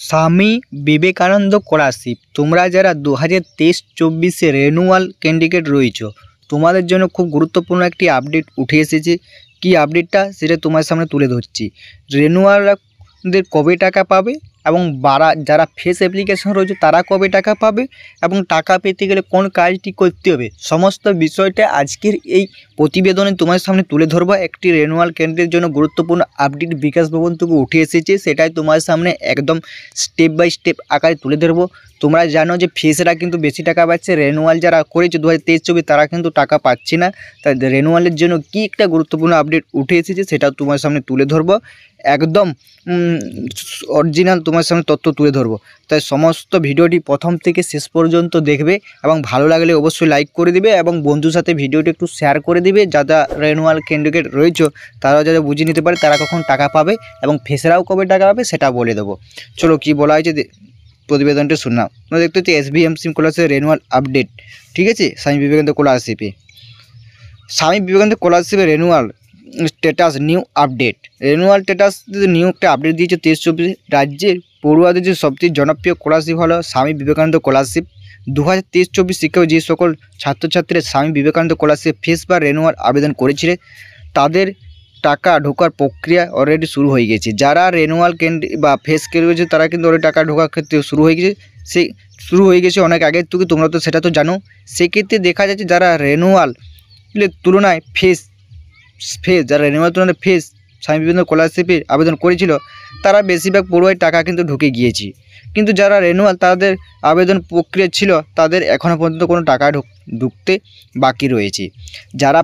Swami Vivekananda scholarship তোমরা যারা 2023-24 renewal candidate রয়েছো তোমাদের জন্য খুব গুরুত্বপূর্ণ একটি আপডেট উঠে এসেছে। কি আপডেটটা সেটা তোমার সামনে তুলে ধরছি। রেনুয়ালদের কবে টাকা পাবে এবং যারা ফেস অ্যাপ্লিকেশন রয়েছে তারা কবে টাকা পাবে এবং টাকা পেতে গেলে কোন কাজটি করতে হবে সমস্ত বিষয়টা আজকের এই প্রতিবেদনে তোমার সামনে তুলে ধরবো। একটি রেনুয়াল ক্যান্ডিডেটের জন্য গুরুত্বপূর্ণ আপডেট বিকাশ ভবন থেকে উঠে এসেছে, সেটাই তোমার সামনে একদম স্টেপ বাই স্টেপ আকারে তুলে ধরবো। তোমরা জানো যে ফেসরা কিন্তু বেশি টাকা পাচ্ছে, রেনুয়াল যারা করেছে 2023-24 তারা কিন্তু টাকা পাচ্ছে না। তাই রেনুয়ালের জন্য কি একটা গুরুত্বপূর্ণ আপডেট উঠে এসেছে সেটাও তোমার সামনে তুলে ধরবো, একদম অরিজিনাল তোমার সামনে তথ্য তুলে ধরবো। তাই সমস্ত ভিডিওটি প্রথম থেকে শেষ পর্যন্ত দেখবে এবং ভালো লাগলে অবশ্যই লাইক করে দিবে এবং বন্ধুর সাথে ভিডিওটি একটু শেয়ার করে দিবে। যারা রেনুয়াল ক্যান্ডিডেট রয়েছে তারাও যাতে বুঝে নিতে পারে তারা কখন টাকা পাবে এবং ফেসরাও কবে টাকা পাবে সেটা বলে দেবো। চলো কি বলা হয়েছে প্রতিবেদনটি শুনলাম। তোমরা দেখতে হচ্ছে SBMC স্কলারশিপ রেনুয়াল আপডেট, ঠিক আছে। স্বামী বিবেকানন্দ স্কলারশিপে স্বামী বিবেকানন্দ স্কলারশিপের renewal status new update. Renewal status new একটা আপডেট দিয়েছে 23-24। রাজ্যের পড়ুয়াদের যে সবচেয়ে জনপ্রিয় স্কলারশিপ হলো স্বামী বিবেকানন্দ স্কলারশিপ। 2023-24 শিক্ষাও যে সকল ছাত্রছাত্রীরা স্বামী বিবেকানন্দ স্কলারশিপ ফিস বা রেনুয়াল আবেদন করেছিলেন তাদের টাকা ঢোকার প্রক্রিয়া অলরেডি শুরু হয়ে গেছে। যারা রেনুয়াল বা ফেস রয়েছে তারা কিন্তু অলরেডি টাকা ঢোকার ক্ষেত্রে শুরু হয়ে গেছে অনেক আগের থেকে, তোমরা তো সেটা তো জানো। সেক্ষেত্রে দেখা যাচ্ছে যারা রেনুয়ালের তুলনায় ফেস যারা রেনুয়াল তুলনায় ফেস স্বামী বিবেকানন্দ স্কলারশিপে আবেদন করেছিল তারা বেশিরভাগ পড়ুয়ায় টাকা কিন্তু ঢুকে গিয়েছে, কিন্তু যারা রেনুয়াল তাদের আবেদন প্রক্রিয়া ছিল তাদের এখনও পর্যন্ত কোনো টাকা ঢুকতে বাকি রয়েছে। যারা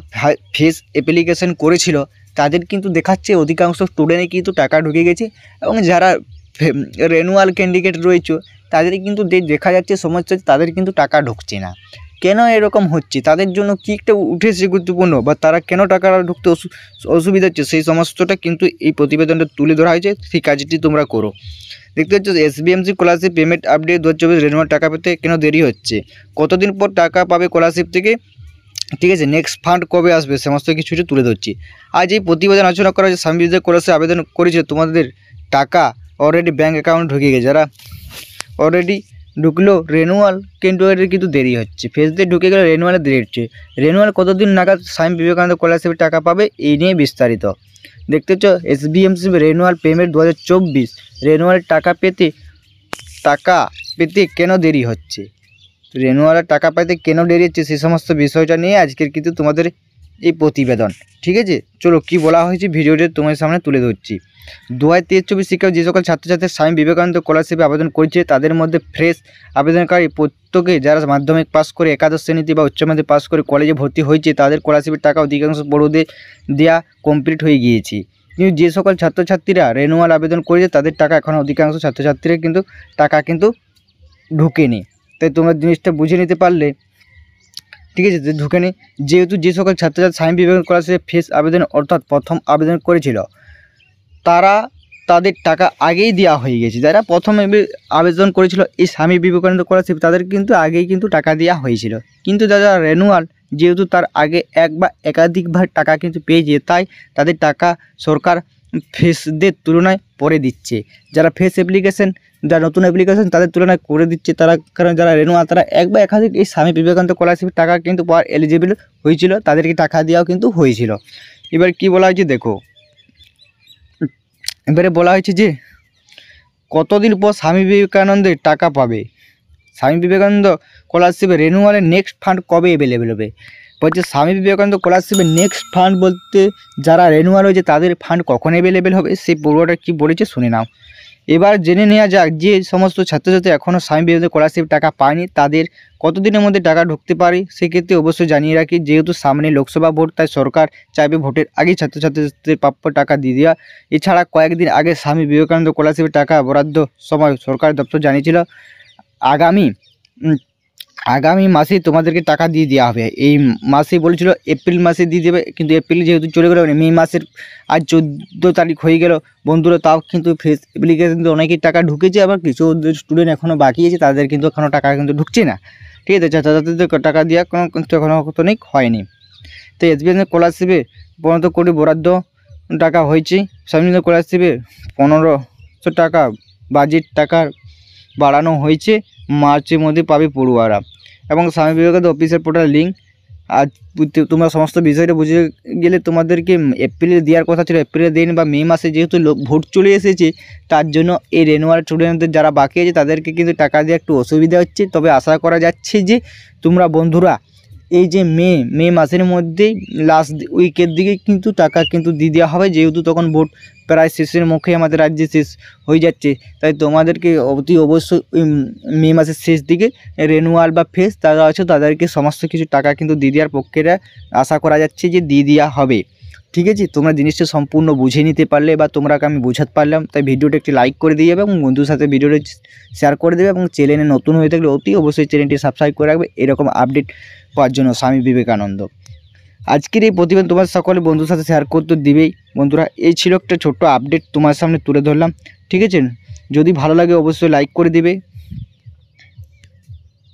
ফেস অ্যাপ্লিকেশন করেছিল তাদের কিন্তু দেখাচ্ছে অধিকাংশ স্টুডেন্টে কিন্তু টাকা ঢুকে গেছে এবং যারা রেনুয়াল ক্যান্ডিডেট রয়েছে তাদের কিন্তু দেখা যাচ্ছে সমস্যা হচ্ছে তাদের কিন্তু টাকা ঢুকছে না। কেন এরকম হচ্ছে, তাদের জন্য কী একটা উঠেছে গুরুত্বপূর্ণ বা তারা কেন টাকা ঢুকতে অসুবিধা হচ্ছে সেই সমস্তটা কিন্তু এই প্রতিবেদনটা তুলে ধরা হয়েছে। সেই কাজটি তোমরা করো। দেখতে পাচ্ছ SBMC scholarship payment update 2024 renewal টাকা পেতে কেন দেরি হচ্ছে, কতদিন পর টাকা পাবে স্কলারশিপ থেকে, ঠিক আছে, নেক্সট ফান্ড কবে আসবে সমস্ত কিছুটা তুলে ধরছি। আজ এই প্রতিবেদন আলোচনা করা হয়েছে স্বামী বিবেকানন্দ স্কলারশিপ আবেদন করেছে তোমাদের টাকা অলরেডি ব্যাঙ্ক অ্যাকাউন্ট ঢুকে গেছে। যারা অলরেডি ঢুকলো রেনুয়াল ক্যান্ডিডেটের কিন্তু দেরি হচ্ছে, ফেস দিয়ে ঢুকে গেলে রেনুয়ালের দেরি হচ্ছে। রেনুয়াল কতদিন নাগাদ স্বামী বিবেকানন্দ স্কলারশিপের টাকা পাবে এই নিয়ে বিস্তারিত দেখতে চাও। SBMC রেনুয়াল পেমেন্ট 2024 রেনুয়ালের টাকা পেতে কেন দেরি হচ্ছে, রেনুয়ালের টাকা পাইতে কেন দেরি হচ্ছে সেই সমস্ত বিষয়টা নিয়ে আজকের কিন্তু তোমাদের এই প্রতিবেদন, ঠিক আছে। চলো কি বলা হয়েছে ভিডিওতে তোমার সামনে তুলে ধরছি। 2023-24 শিক্ষায় যে সকল ছাত্রছাত্রী স্বামী বিবেকানন্দ স্কলারশিপে আবেদন করেছে তাদের মধ্যে ফ্রেশ আবেদনকারী প্রত্যেকে যারা মাধ্যমিক পাস করে একাদশ শ্রেণীতে বা উচ্চ মাধ্যমিক পাস করে কলেজে ভর্তি হয়েছে তাদের স্কলারশিপের টাকা অধিকাংশ বড়দের দেওয়া কমপ্লিট হয়ে গিয়েছে। কিন্তু যে সকল ছাত্রছাত্রীরা রেনুয়াল আবেদন করেছে তাদের টাকা এখন অধিকাংশ ছাত্রছাত্রীরা কিন্তু টাকা কিন্তু ঢুকেনি। তাই তোমরা জিনিসটা বুঝে নিতে পারলে, ঠিক আছে, ঢুকেনি। যেহেতু যে সকল ছাত্রছাত্রী স্বামী বিবেকানন্দ স্কলারশিপে ফিস আবেদন অর্থাৎ প্রথম আবেদন করেছিল তাদের টাকা আগেই দেওয়া হয়ে গেছে। যারা প্রথমে আবেদন করেছিল এই স্বামী বিবেকানন্দ স্কলারশিপ তাদের কিন্তু আগেই কিন্তু টাকা দেওয়া হয়েছিল, কিন্তু যারা রেনুয়াল যেহেতু তার আগে এক বা একাধিকবার টাকা কিন্তু পেয়েছে তাই তাদের টাকা সরকার ফেসদের তুলনায় পরে দিচ্ছে। যারা ফেস অ্যাপ্লিকেশন যারা নতুন অ্যাপ্লিকেশন তাদের তুলনায় করে দিচ্ছে তারা, কারণ যারা রেনুয়াল তারা এক বা একাধিক এই স্বামী বিবেকানন্দ স্কলারশিপের টাকা কিন্তু পাওয়ার এলিজিবল হয়েছিল, তাদেরকে টাকা দেওয়াও কিন্তু হয়েছিল। এবার কি বলা হয়েছে দেখো, এবারে বলা হয়েছে যে কতদিন পর স্বামী বিবেকানন্দের টাকা পাবে, স্বামী বিবেকানন্দ স্কলারশিপে রেনুয়ালের নেক্সট ফান্ড কবে অ্যাভেলেবেল হবে। বলছে স্বামী বিবেকানন্দ স্কলারশিপের নেক্সট ফান্ড বলতে যারা রেনুয়াল হয়েছে তাদের ফান্ড কখন অ্যাভেলেবেল হবে সেই পড়ুয়াটা কী বলেছে শুনে নাও। এবার জেনে নেওয়া যাক যে সমস্ত ছাত্রছাত্রী এখনও স্বামী বিবেকানন্দ স্কলারশিপ টাকা পায়নি তাদের কতদিনের মধ্যে টাকা ঢুকতে পারে। সেক্ষেত্রে অবশ্যই জানিয়ে রাখি যেহেতু সামনে লোকসভা ভোট তাই সরকার চাইবে ভোটের আগেই ছাত্রছাত্রীদের প্রাপ্য টাকা দিয়ে দেওয়া। এছাড়া কয়েকদিন আগে স্বামী বিবেকানন্দ স্কলারশিপের টাকা বরাদ্দ সময় সরকার দপ্তর জানিয়েছিল আগামী মাসেই তোমাদেরকে টাকা দিয়ে দেওয়া হবে। এই মাসেই বলেছিল এপ্রিল মাসে দিয়ে দেবে, কিন্তু এপ্রিল যেহেতু চলে গেল মে মাসের আজ 14 তারিখ হয়ে গেল বন্ধুরা, তাও কিন্তু ফেস অ্যাপ্লিকেশন অনেকেই টাকা ঢুকেছে, আবার কিছু স্টুডেন্ট এখনও বাকি আছে তাদের কিন্তু এখনও টাকা কিন্তু ঢুকছে না, ঠিক আছে। ছাত্রছাত্রীদের টাকা দেওয়া কিন্তু এখনও অনেক হয়নি। তো SBMC স্কলারশিপে 15 কোটি বরাদ্দ টাকা হয়েছে। স্বামী স্কলারশিপে 1500 টাকা বাজেট টাকা বাড়ানো হয়েছে, মার্চের মধ্যে পাবে পড়ুয়ারা। এবং Swami Vivekananda official portal link. আজ তোমরা সমস্ত বিষয়টা বুঝে গেলে, তোমাদেরকে এপ্রিলে দেওয়ার কথা ছিল, এপ্রিলে দেন বা মে মাসে, যেহেতু ভোট চলে এসেছে তার জন্য এই রেনুয়াল স্টুডেন্টদের যারা বাকি আছে তাদেরকে কিন্তু টাকা দিয়ে একটু অসুবিধা হচ্ছে। তবে আশা করা যাচ্ছে যে তোমরা বন্ধুরা এই যে মে মাসের মধ্যেই লাস্ট উইকের দিকে কিন্তু টাকা কিন্তু দিয়ে দেওয়া হবে, যেহেতু তখন ভোট প্রায় শেষের মুখে আমাদের রাজ্যে শেষ হয়ে যাচ্ছে। তাই তোমাদেরকে অতি অবশ্যই মে মাসের শেষ দিকে রেনুয়াল বা ফেস যারা আছে তাদেরকে সমস্ত কিছু টাকা কিন্তু দিয়ে দেওয়ার প্রক্রিয়া আশা করা যাচ্ছে যে দিয়ে দেওয়া হবে। ঠিক আছে, তোমরা জিনিসটা সম্পূর্ণ বুঝে নিতে পারলে বা তোমরাকে আমি বোঝাতে পারলাম, তাই ভিডিওটা একটি লাইক করে দিয়ে যাবে এবং বন্ধুর সাথে ভিডিওটা শেয়ার করে দেবে। এবং চ্যানেলে নতুন হয়ে থাকলে অতি অবশ্যই চ্যানেলটি সাবস্ক্রাইব করে রাখবে এরকম আপডেট পাওয়ার জন্য। স্বামী বিবেকানন্দ আজকের এই প্রতিবেদন তোমার সকলে বন্ধুর সাথে শেয়ার করতে দিবেই। বন্ধুরা, এই ছিল একটা ছোট্ট আপডেট তোমার সামনে তুলে ধরলাম। ঠিক আছে, যদি ভালো লাগে অবশ্যই লাইক করে দিবে।